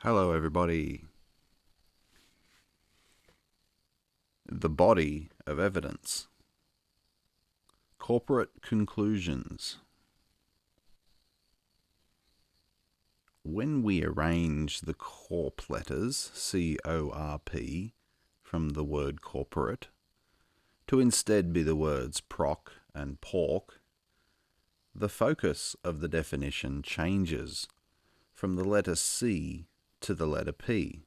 Hello everybody. The body of evidence. Corporate conclusions. When we arrange the corp letters, C-O-R-P, from the word corporate, to instead be the words proc and pork, the focus of the definition changes from the letter C to the letter P.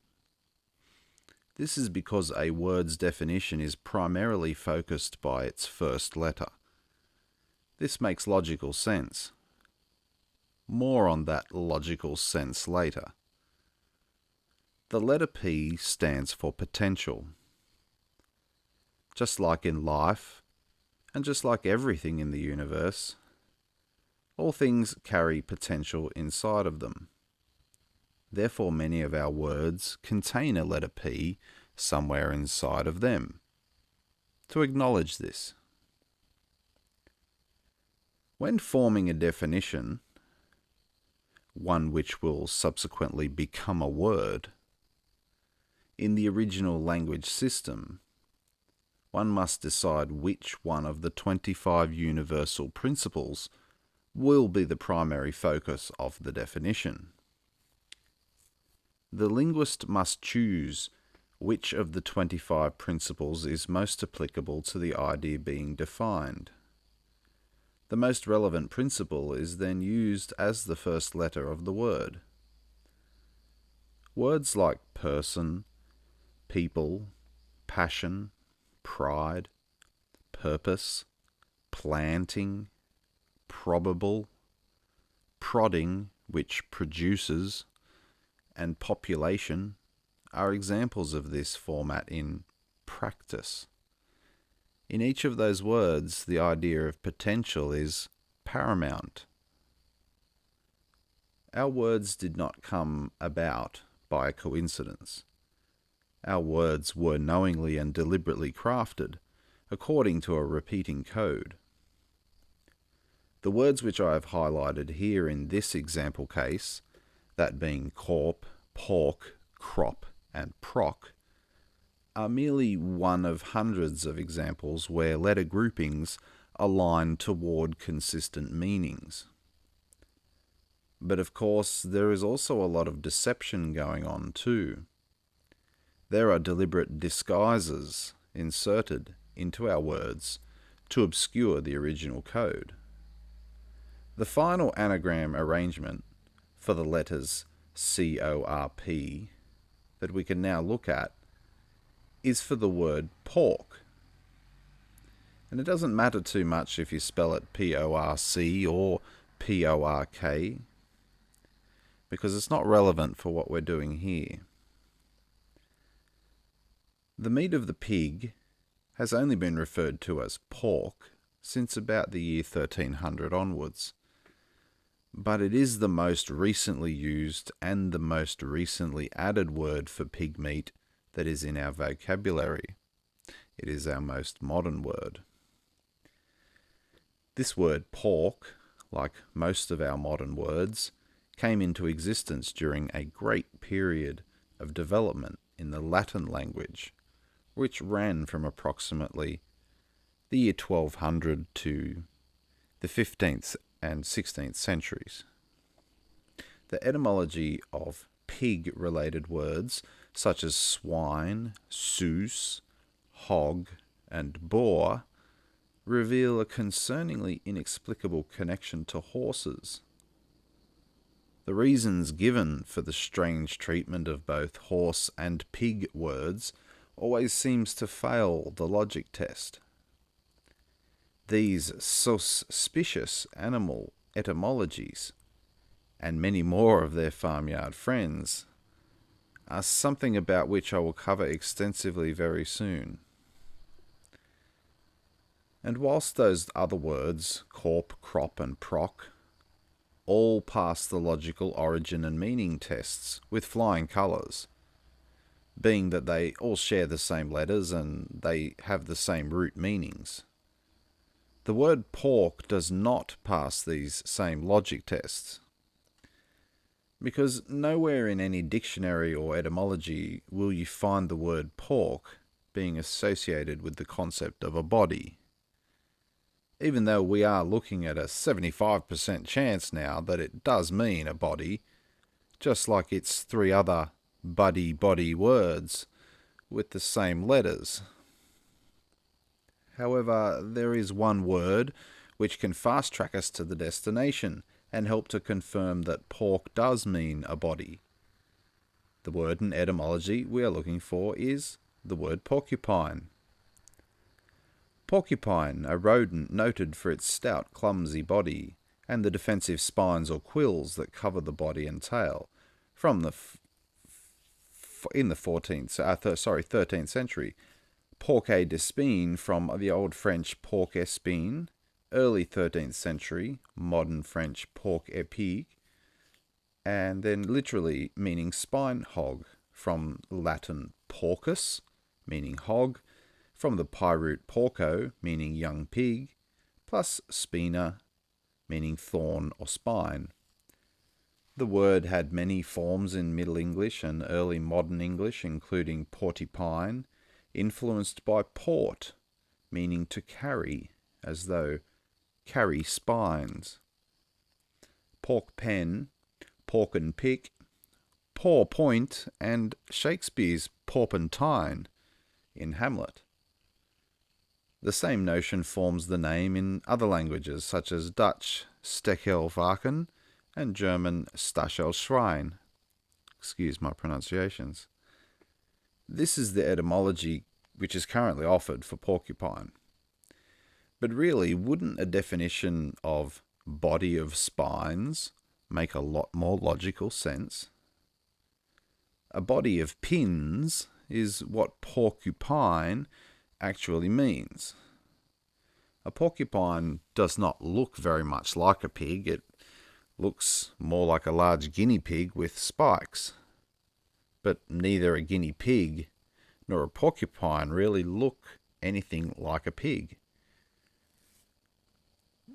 This is because a word's definition is primarily focused by its first letter. This makes logical sense. More on that logical sense later. The letter P stands for potential. Just like in life, and just like everything in the universe, all things carry potential inside of them. Therefore, many of our words contain a letter P somewhere inside of them. To acknowledge this. When forming a definition, one which will subsequently become a word, in the original language system, one must decide which one of the 25 universal principles will be the primary focus of the definition. The linguist must choose which of the 25 principles is most applicable to the idea being defined. The most relevant principle is then used as the first letter of the word. Words like person, people, passion, pride, purpose, planting, probable, prodding, which produces, and population are examples of this format in practice. In each of those words, the idea of potential is paramount. Our words did not come about by coincidence. Our words were knowingly and deliberately crafted according to a repeating code. The words which I have highlighted here in this example case, that being corp, pork, crop, and proc, are merely one of hundreds of examples where letter groupings align toward consistent meanings. But of course, there is also a lot of deception going on too. There are deliberate disguises inserted into our words to obscure the original code. The final anagram arrangement for the letters C-O-R-P that we can now look at is for the word pork. And it doesn't matter too much if you spell it P-O-R-C or P-O-R-K, because it's not relevant for what we're doing here. The meat of the pig has only been referred to as pork since about the year 1300 onwards. But it is the most recently used and the most recently added word for pig meat that is in our vocabulary. It is our most modern word. This word pork, like most of our modern words, came into existence during a great period of development in the Latin language, which ran from approximately the year 1200 to the 15th and 16th centuries. The etymology of pig-related words such as swine, soos, hog, and boar reveal a concerningly inexplicable connection to horses. The reasons given for the strange treatment of both horse and pig words always seems to fail the logic test. These suspicious animal etymologies, and many more of their farmyard friends, are something about which I will cover extensively very soon. And whilst those other words, corp, crop, and proc, all pass the logical origin and meaning tests with flying colours, being that they all share the same letters and they have the same root meanings, the word pork does not pass these same logic tests. because nowhere in any dictionary or etymology will you find the word pork being associated with the concept of a body. Even though we are looking at a 75% chance now that it does mean a body, just like its three other buddy-body words with the same letters. However, there is one word which can fast-track us to the destination and help to confirm that pork does mean a body. The word in etymology we are looking for is the word porcupine. Porcupine, a rodent noted for its stout, clumsy body and the defensive spines or quills that cover the body and tail, from the 13th century. Porc-upine from the Old French porc-espine, early 13th century, modern French porc-épic, and then literally meaning spine hog, from Latin porcus, meaning hog, from the Pi root porco, meaning young pig, plus spina, meaning thorn or spine. The word had many forms in Middle English and early modern English, including portipine, influenced by port, meaning to carry, as though carry spines. Pork pen, pork and pick, paw point, and Shakespeare's porpentine in Hamlet. The same notion forms the name in other languages such as Dutch stekelvarken and German Stachelschwein. Excuse my pronunciations. This is the etymology which is currently offered for porcupine. But really, wouldn't a definition of body of spines make a lot more logical sense? A body of pins is what porcupine actually means. A porcupine does not look very much like a pig. It looks more like a large guinea pig with spikes. But neither a guinea pig nor a porcupine really look anything like a pig.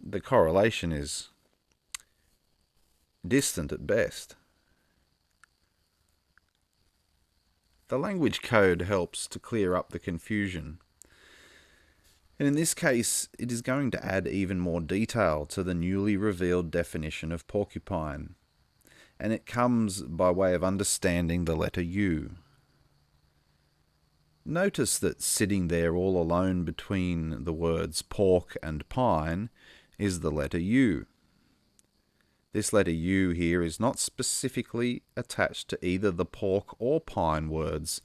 The correlation is distant at best. The language code helps to clear up the confusion. And in this case, it is going to add even more detail to the newly revealed definition of porcupine. And it comes by way of understanding the letter U. Notice that sitting there all alone between the words pork and pine is the letter U. This letter U here is not specifically attached to either the pork or pine words,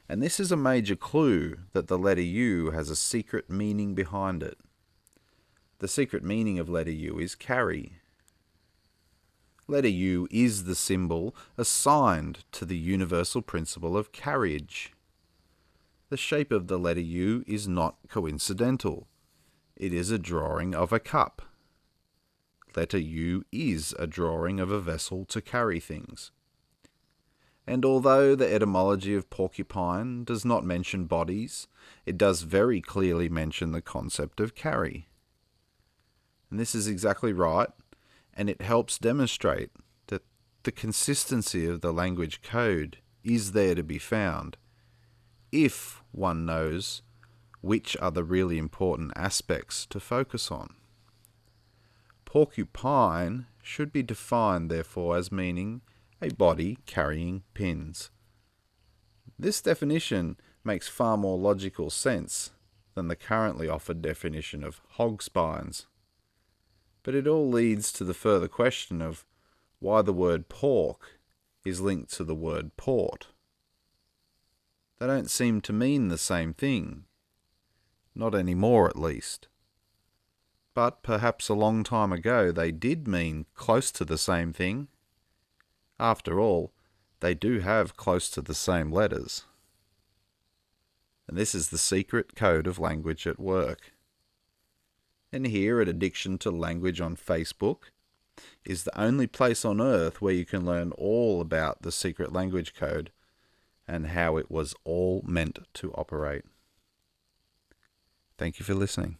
and this is a major clue that the letter U has a secret meaning behind it. The secret meaning of letter U is carry. Letter U is the symbol assigned to the universal principle of carriage. The shape of the letter U is not coincidental. It is a drawing of a cup. Letter U is a drawing of a vessel to carry things. And although the etymology of porcupine does not mention bodies, it does very clearly mention the concept of carry. And this is exactly right, and it helps demonstrate that the consistency of the language code is there to be found, if one knows which are the really important aspects to focus on. Porcupine should be defined, therefore, as meaning a body carrying pins. This definition makes far more logical sense than the currently offered definition of hog spines. But it all leads to the further question of why the word pork is linked to the word port. They don't seem to mean the same thing. Not anymore, at least. But perhaps a long time ago they did mean close to the same thing. After all, they do have close to the same letters. And this is the secret code of language at work. And here at Addiction to Language on Facebook is the only place on earth where you can learn all about the secret language code and how it was all meant to operate. Thank you for listening.